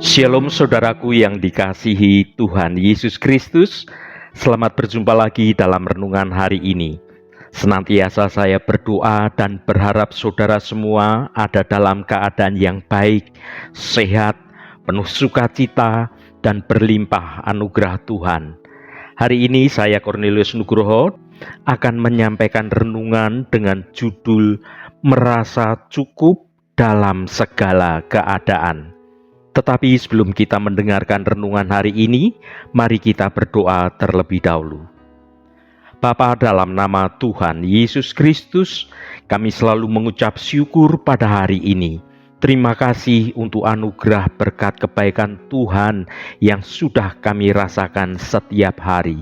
Shalom saudaraku yang dikasihi Tuhan Yesus Kristus. Selamat berjumpa lagi dalam renungan hari ini. Senantiasa saya berdoa dan berharap saudara semua ada dalam keadaan yang baik, sehat, penuh sukacita, dan berlimpah anugerah Tuhan. Hari ini saya Cornelius Nugroho akan menyampaikan renungan dengan judul Merasa Cukup dalam Segala Keadaan. Tetapi sebelum kita mendengarkan renungan hari ini, mari kita berdoa terlebih dahulu. Bapa, dalam nama Tuhan Yesus Kristus, kami selalu mengucap syukur pada hari ini. Terima kasih untuk anugerah berkat kebaikan Tuhan yang sudah kami rasakan setiap hari.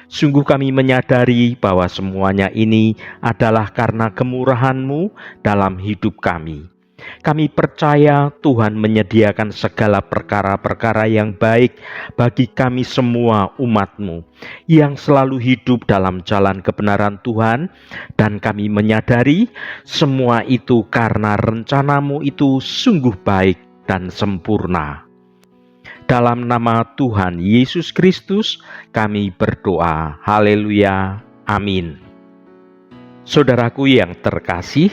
Sungguh kami menyadari bahwa semuanya ini adalah karena kemurahan-Mu dalam hidup kami. Kami percaya Tuhan menyediakan segala perkara-perkara yang baik bagi kami semua umat-Mu yang selalu hidup dalam jalan kebenaran Tuhan, dan kami menyadari semua itu karena rencana-Mu itu sungguh baik dan sempurna. Dalam nama Tuhan Yesus Kristus kami berdoa. Haleluya. Amin. Saudaraku yang terkasih,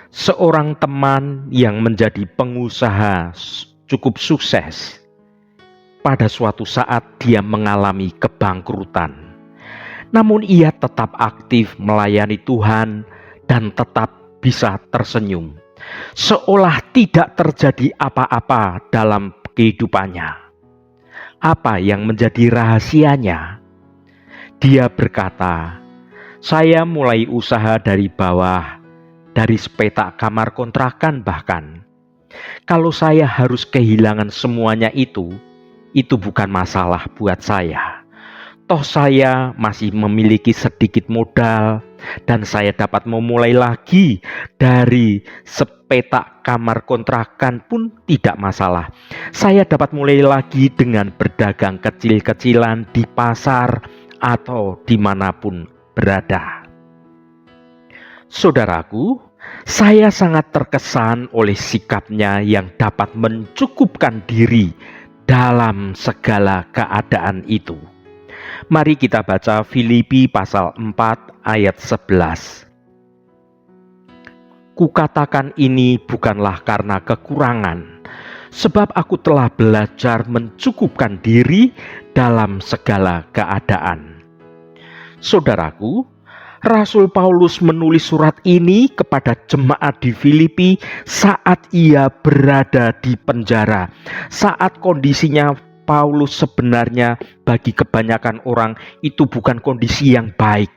seorang teman yang menjadi pengusaha cukup sukses, pada suatu saat dia mengalami kebangkrutan. Namun ia tetap aktif melayani Tuhan dan tetap bisa tersenyum, seolah tidak terjadi apa-apa dalam kehidupannya. Apa yang menjadi rahasianya? Dia berkata, "Saya mulai usaha dari bawah, dari sepetak kamar kontrakan bahkan. Kalau saya harus kehilangan semuanya itu bukan masalah buat saya. Toh saya masih memiliki sedikit modal dan saya dapat memulai lagi dari sepetak kamar kontrakan pun tidak masalah. Saya dapat mulai lagi dengan berdagang kecil-kecilan di pasar atau dimanapun berada." Saudaraku, saya sangat terkesan oleh sikapnya yang dapat mencukupkan diri dalam segala keadaan itu. Mari kita baca Filipi pasal 4 ayat 11. "Kukatakan ini bukanlah karena kekurangan, sebab aku telah belajar mencukupkan diri dalam segala keadaan." Saudaraku, Rasul Paulus menulis surat ini kepada jemaat di Filipi saat ia berada di penjara. Saat kondisinya Paulus sebenarnya bagi kebanyakan orang itu bukan kondisi yang baik.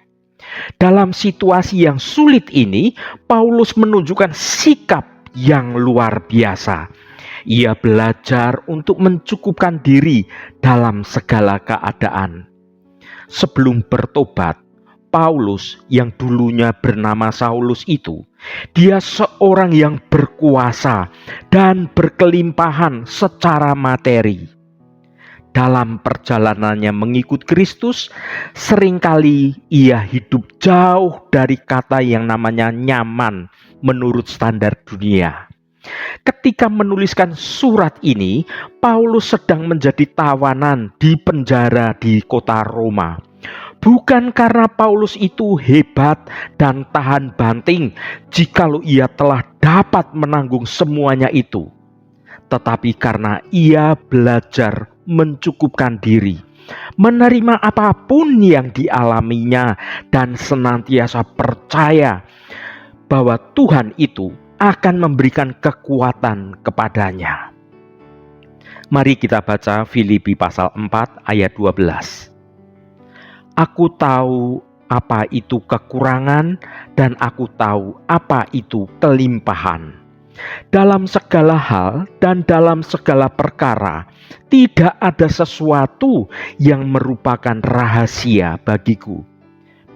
Dalam situasi yang sulit ini, Paulus menunjukkan sikap yang luar biasa. Ia belajar untuk mencukupkan diri dalam segala keadaan. Sebelum bertobat, Paulus yang dulunya bernama Saulus itu, dia seorang yang berkuasa dan berkelimpahan secara materi. Dalam perjalanannya mengikut Kristus, seringkali ia hidup jauh dari kata yang namanya nyaman menurut standar dunia. Ketika menuliskan surat ini, Paulus sedang menjadi tawanan di penjara di kota Roma. Bukan karena Paulus itu hebat dan tahan banting jikalau ia telah dapat menanggung semuanya itu, tetapi karena ia belajar mencukupkan diri, menerima apapun yang dialaminya, dan senantiasa percaya bahwa Tuhan itu akan memberikan kekuatan kepadanya. Mari kita baca Filipi pasal 4 ayat 12. "Aku tahu apa itu kekurangan dan aku tahu apa itu kelimpahan. Dalam segala hal dan dalam segala perkara, tidak ada sesuatu yang merupakan rahasia bagiku.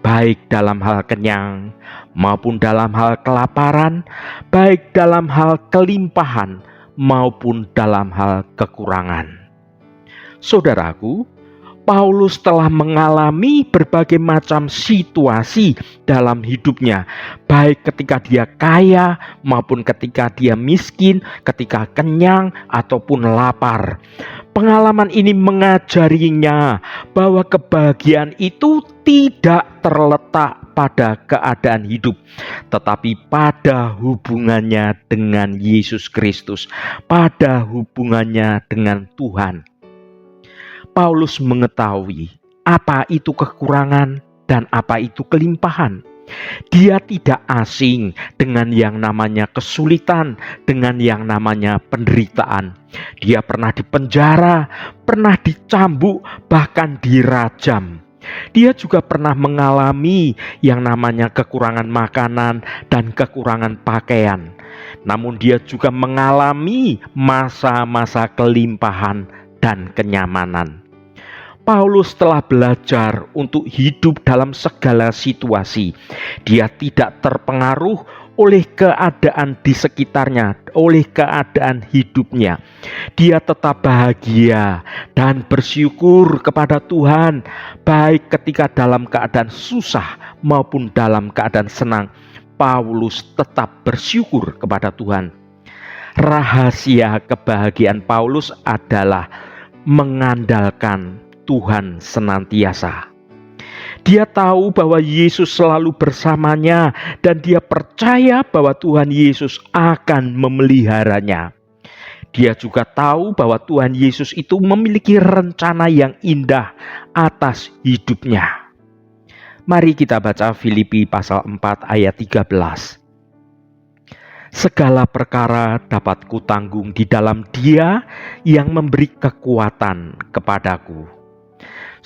Baik dalam hal kenyang maupun dalam hal kelaparan, baik dalam hal kelimpahan maupun dalam hal kekurangan." Saudaraku, Paulus telah mengalami berbagai macam situasi dalam hidupnya, baik ketika dia kaya maupun ketika dia miskin, ketika kenyang ataupun lapar. Pengalaman ini mengajarinya bahwa kebahagiaan itu tidak terletak pada keadaan hidup, tetapi pada hubungannya dengan Yesus Kristus, pada hubungannya dengan Tuhan. Paulus mengetahui apa itu kekurangan dan apa itu kelimpahan. Dia tidak asing dengan yang namanya kesulitan, dengan yang namanya penderitaan. Dia pernah dipenjara, pernah dicambuk, bahkan dirajam. Dia juga pernah mengalami yang namanya kekurangan makanan dan kekurangan pakaian. Namun dia juga mengalami masa-masa kelimpahan dan kenyamanan. Paulus telah belajar untuk hidup dalam segala situasi. Dia tidak terpengaruh oleh keadaan di sekitarnya, oleh keadaan hidupnya. Dia tetap bahagia dan bersyukur kepada Tuhan, baik ketika dalam keadaan susah maupun dalam keadaan senang. Paulus tetap bersyukur kepada Tuhan. Rahasia kebahagiaan Paulus adalah mengandalkan Tuhan senantiasa. Dia tahu bahwa Yesus selalu bersamanya dan dia percaya bahwa Tuhan Yesus akan memeliharanya. Dia juga tahu bahwa Tuhan Yesus itu memiliki rencana yang indah atas hidupnya. Mari kita baca Filipi pasal 4 ayat 13. Segala perkara dapat kutanggung di dalam Dia yang memberi kekuatan kepadaku.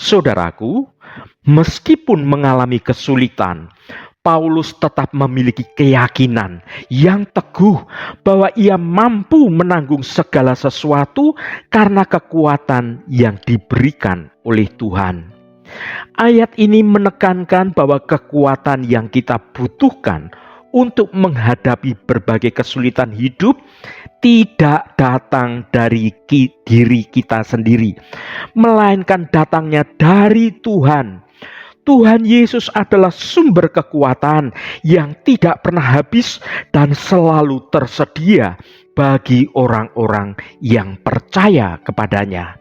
Saudaraku, meskipun mengalami kesulitan, Paulus tetap memiliki keyakinan yang teguh bahwa ia mampu menanggung segala sesuatu karena kekuatan yang diberikan oleh Tuhan. Ayat ini menekankan bahwa kekuatan yang kita butuhkan untuk menghadapi berbagai kesulitan hidup tidak datang dari diri kita sendiri, melainkan datangnya dari Tuhan. Tuhan Yesus adalah sumber kekuatan yang tidak pernah habis dan selalu tersedia bagi orang-orang yang percaya kepadanya.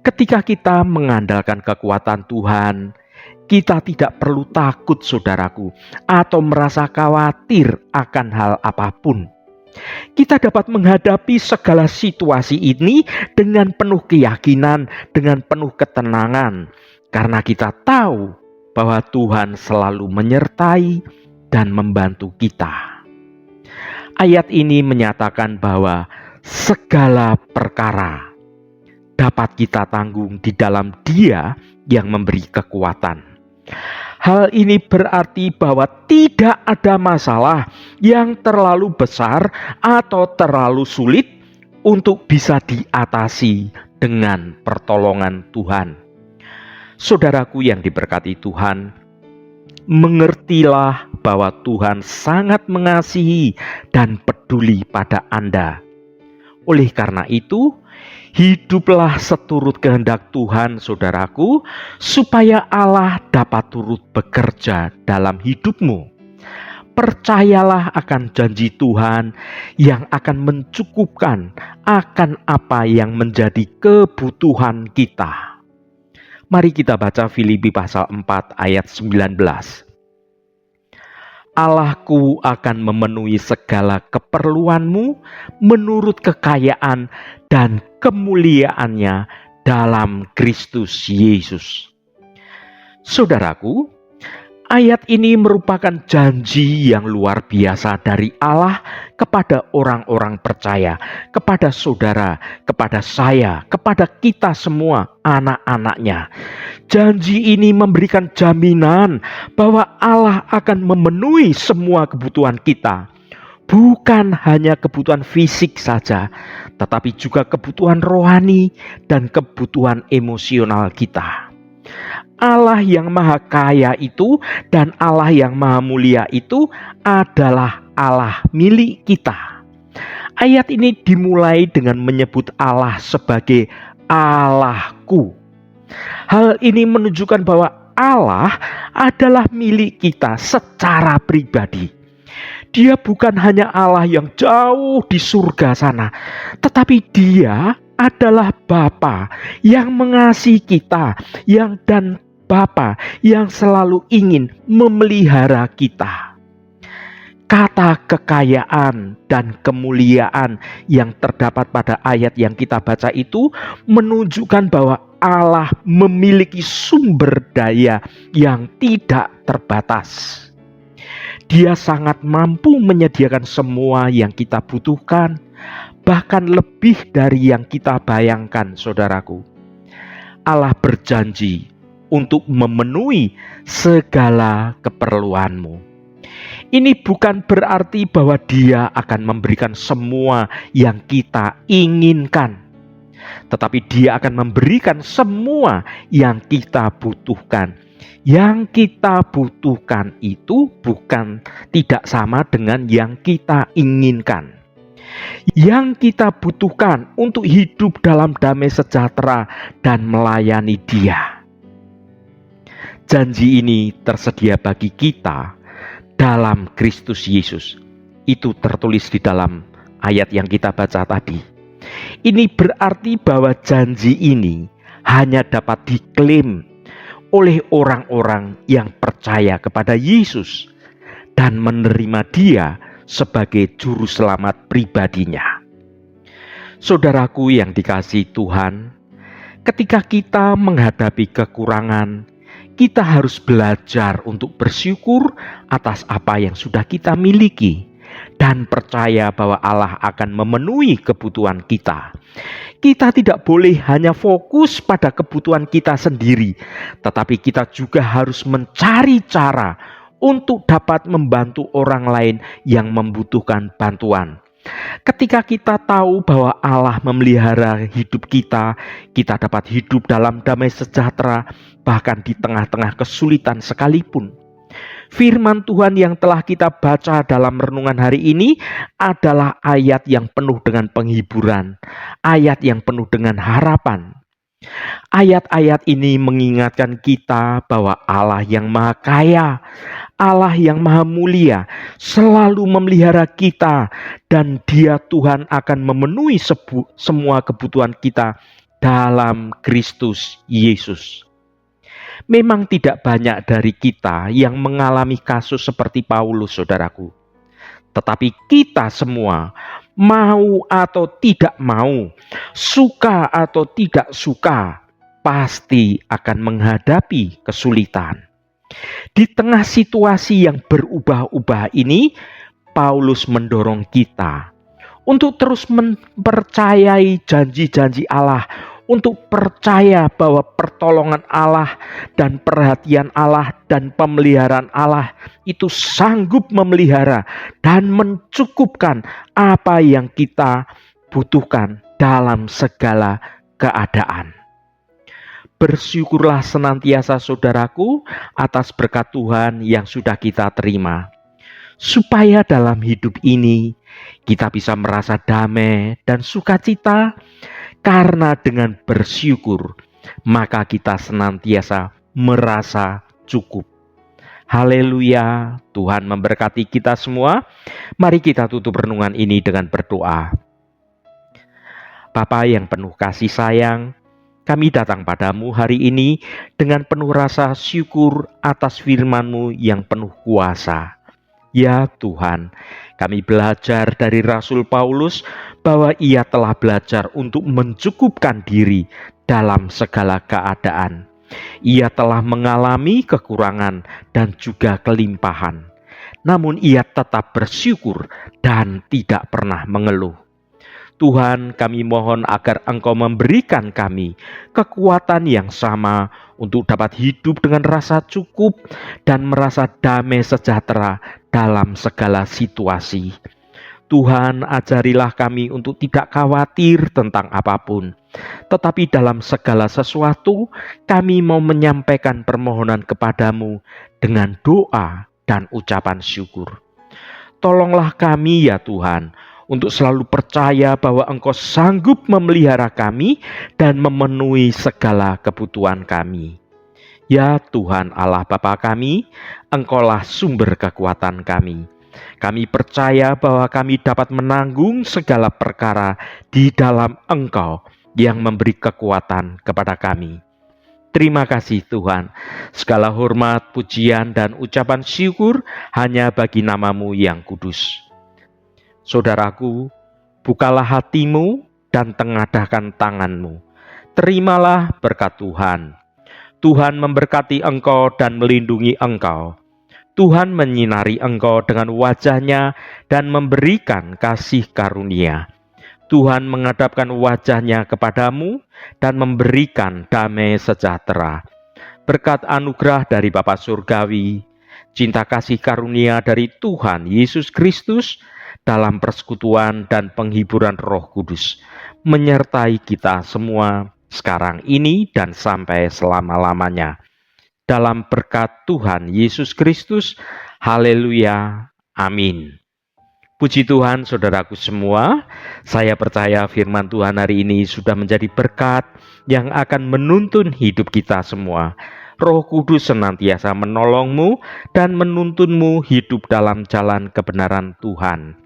Ketika kita mengandalkan kekuatan Tuhan, kita tidak perlu takut, saudaraku, atau merasa khawatir akan hal apapun. Kita dapat menghadapi segala situasi ini dengan penuh keyakinan, dengan penuh ketenangan, karena kita tahu bahwa Tuhan selalu menyertai dan membantu kita. Ayat ini menyatakan bahwa segala perkara dapat kita tanggung di dalam Dia yang memberi kekuatan. Hal ini berarti bahwa tidak ada masalah yang terlalu besar atau terlalu sulit untuk bisa diatasi dengan pertolongan Tuhan. Saudaraku yang diberkati Tuhan, mengertilah bahwa Tuhan sangat mengasihi dan peduli pada Anda. Oleh karena itu, hiduplah seturut kehendak Tuhan, saudaraku, supaya Allah dapat turut bekerja dalam hidupmu. Percayalah akan janji Tuhan yang akan mencukupkan akan apa yang menjadi kebutuhan kita. Mari kita baca Filipi pasal 4 ayat 19. Allahku akan memenuhi segala keperluanmu menurut kekayaan dan kemuliaannya dalam Kristus Yesus. Saudaraku, ayat ini merupakan janji yang luar biasa dari Allah kepada orang-orang percaya, kepada saudara, kepada saya, kepada kita semua, anak-anaknya. Janji ini memberikan jaminan bahwa Allah akan memenuhi semua kebutuhan kita. Bukan hanya kebutuhan fisik saja, tetapi juga kebutuhan rohani dan kebutuhan emosional kita. Allah yang maha kaya itu dan Allah yang maha mulia itu adalah Allah milik kita. Ayat ini dimulai dengan menyebut Allah sebagai Allahku. Hal ini menunjukkan bahwa Allah adalah milik kita secara pribadi. Dia bukan hanya Allah yang jauh di surga sana, tetapi Dia adalah Bapa yang mengasihi kita, dan Bapa yang selalu ingin memelihara kita. Kata kekayaan dan kemuliaan yang terdapat pada ayat yang kita baca itu menunjukkan bahwa Allah memiliki sumber daya yang tidak terbatas. Dia sangat mampu menyediakan semua yang kita butuhkan, bahkan lebih dari yang kita bayangkan, saudaraku. Allah berjanji untuk memenuhi segala keperluanmu. Ini bukan berarti bahwa Dia akan memberikan semua yang kita inginkan, tetapi Dia akan memberikan semua yang kita butuhkan. Yang kita butuhkan itu bukan tidak sama dengan yang kita inginkan. Yang kita butuhkan untuk hidup dalam damai sejahtera dan melayani Dia. Janji ini tersedia bagi kita dalam Kristus Yesus. Itu tertulis di dalam ayat yang kita baca tadi. Ini berarti bahwa janji ini hanya dapat diklaim oleh orang-orang yang percaya kepada Yesus dan menerima Dia sebagai juru selamat pribadinya. Saudaraku yang dikasihi Tuhan, ketika kita menghadapi kekurangan, kita harus belajar untuk bersyukur atas apa yang sudah kita miliki dan percaya bahwa Allah akan memenuhi kebutuhan kita. Kita tidak boleh hanya fokus pada kebutuhan kita sendiri, tetapi kita juga harus mencari cara untuk dapat membantu orang lain yang membutuhkan bantuan. Ketika kita tahu bahwa Allah memelihara hidup kita, kita dapat hidup dalam damai sejahtera, bahkan di tengah-tengah kesulitan sekalipun. Firman Tuhan yang telah kita baca dalam renungan hari ini adalah ayat yang penuh dengan penghiburan, ayat yang penuh dengan harapan. Ayat-ayat ini mengingatkan kita bahwa Allah yang Maha Kaya, Allah yang Maha Mulia, selalu memelihara kita, dan Dia Tuhan akan memenuhi semua kebutuhan kita dalam Kristus Yesus. Memang tidak banyak dari kita yang mengalami kasus seperti Paulus, saudaraku. Tetapi kita semua, mau atau tidak mau, suka atau tidak suka, pasti akan menghadapi kesulitan. Di tengah situasi yang berubah-ubah ini, Paulus mendorong kita untuk terus mempercayai janji-janji Allah, untuk percaya bahwa pertolongan Allah dan perhatian Allah dan pemeliharaan Allah itu sanggup memelihara dan mencukupkan apa yang kita butuhkan dalam segala keadaan. Bersyukurlah senantiasa, saudaraku, atas berkat Tuhan yang sudah kita terima, supaya dalam hidup ini kita bisa merasa damai dan sukacita. Karena dengan bersyukur, maka kita senantiasa merasa cukup. Haleluya, Tuhan memberkati kita semua. Mari kita tutup renungan ini dengan berdoa. Bapa yang penuh kasih sayang, kami datang padamu hari ini dengan penuh rasa syukur atas firman-Mu yang penuh kuasa. Ya Tuhan, kami belajar dari Rasul Paulus bahwa ia telah belajar untuk mencukupkan diri dalam segala keadaan. Ia telah mengalami kekurangan dan juga kelimpahan. Namun ia tetap bersyukur dan tidak pernah mengeluh. Tuhan, kami mohon agar Engkau memberikan kami kekuatan yang sama untuk dapat hidup dengan rasa cukup dan merasa damai sejahtera dalam segala situasi. Tuhan, ajarilah kami untuk tidak khawatir tentang apapun, tetapi dalam segala sesuatu kami mau menyampaikan permohonan kepadamu dengan doa dan ucapan syukur. Tolonglah kami ya Tuhan, untuk selalu percaya bahwa Engkau sanggup memelihara kami dan memenuhi segala kebutuhan kami. Ya Tuhan Allah Bapa kami, Engkaulah sumber kekuatan kami. Kami percaya bahwa kami dapat menanggung segala perkara di dalam Engkau yang memberi kekuatan kepada kami. Terima kasih Tuhan, segala hormat, pujian, dan ucapan syukur hanya bagi nama-Mu yang kudus. Saudaraku, bukalah hatimu dan tengadahkan tanganmu. Terimalah berkat Tuhan. Tuhan memberkati engkau dan melindungi engkau. Tuhan menyinari engkau dengan wajah-Nya dan memberikan kasih karunia. Tuhan menghadapkan wajah-Nya kepadamu dan memberikan damai sejahtera. Berkat anugerah dari Bapa Surgawi, cinta kasih karunia dari Tuhan Yesus Kristus, dalam persekutuan dan penghiburan Roh Kudus, menyertai kita semua sekarang ini dan sampai selama-lamanya. Dalam berkat Tuhan Yesus Kristus, haleluya, amin. Puji Tuhan saudaraku semua, saya percaya firman Tuhan hari ini sudah menjadi berkat yang akan menuntun hidup kita semua. Roh Kudus senantiasa menolongmu dan menuntunmu hidup dalam jalan kebenaran Tuhan.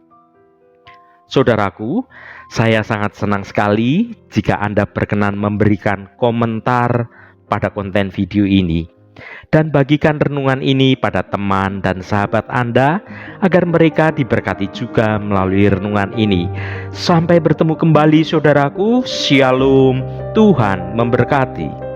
Saudaraku, saya sangat senang sekali jika Anda berkenan memberikan komentar pada konten video ini dan bagikan renungan ini pada teman dan sahabat Anda agar mereka diberkati juga melalui renungan ini. Sampai bertemu kembali saudaraku, Shalom, Tuhan memberkati.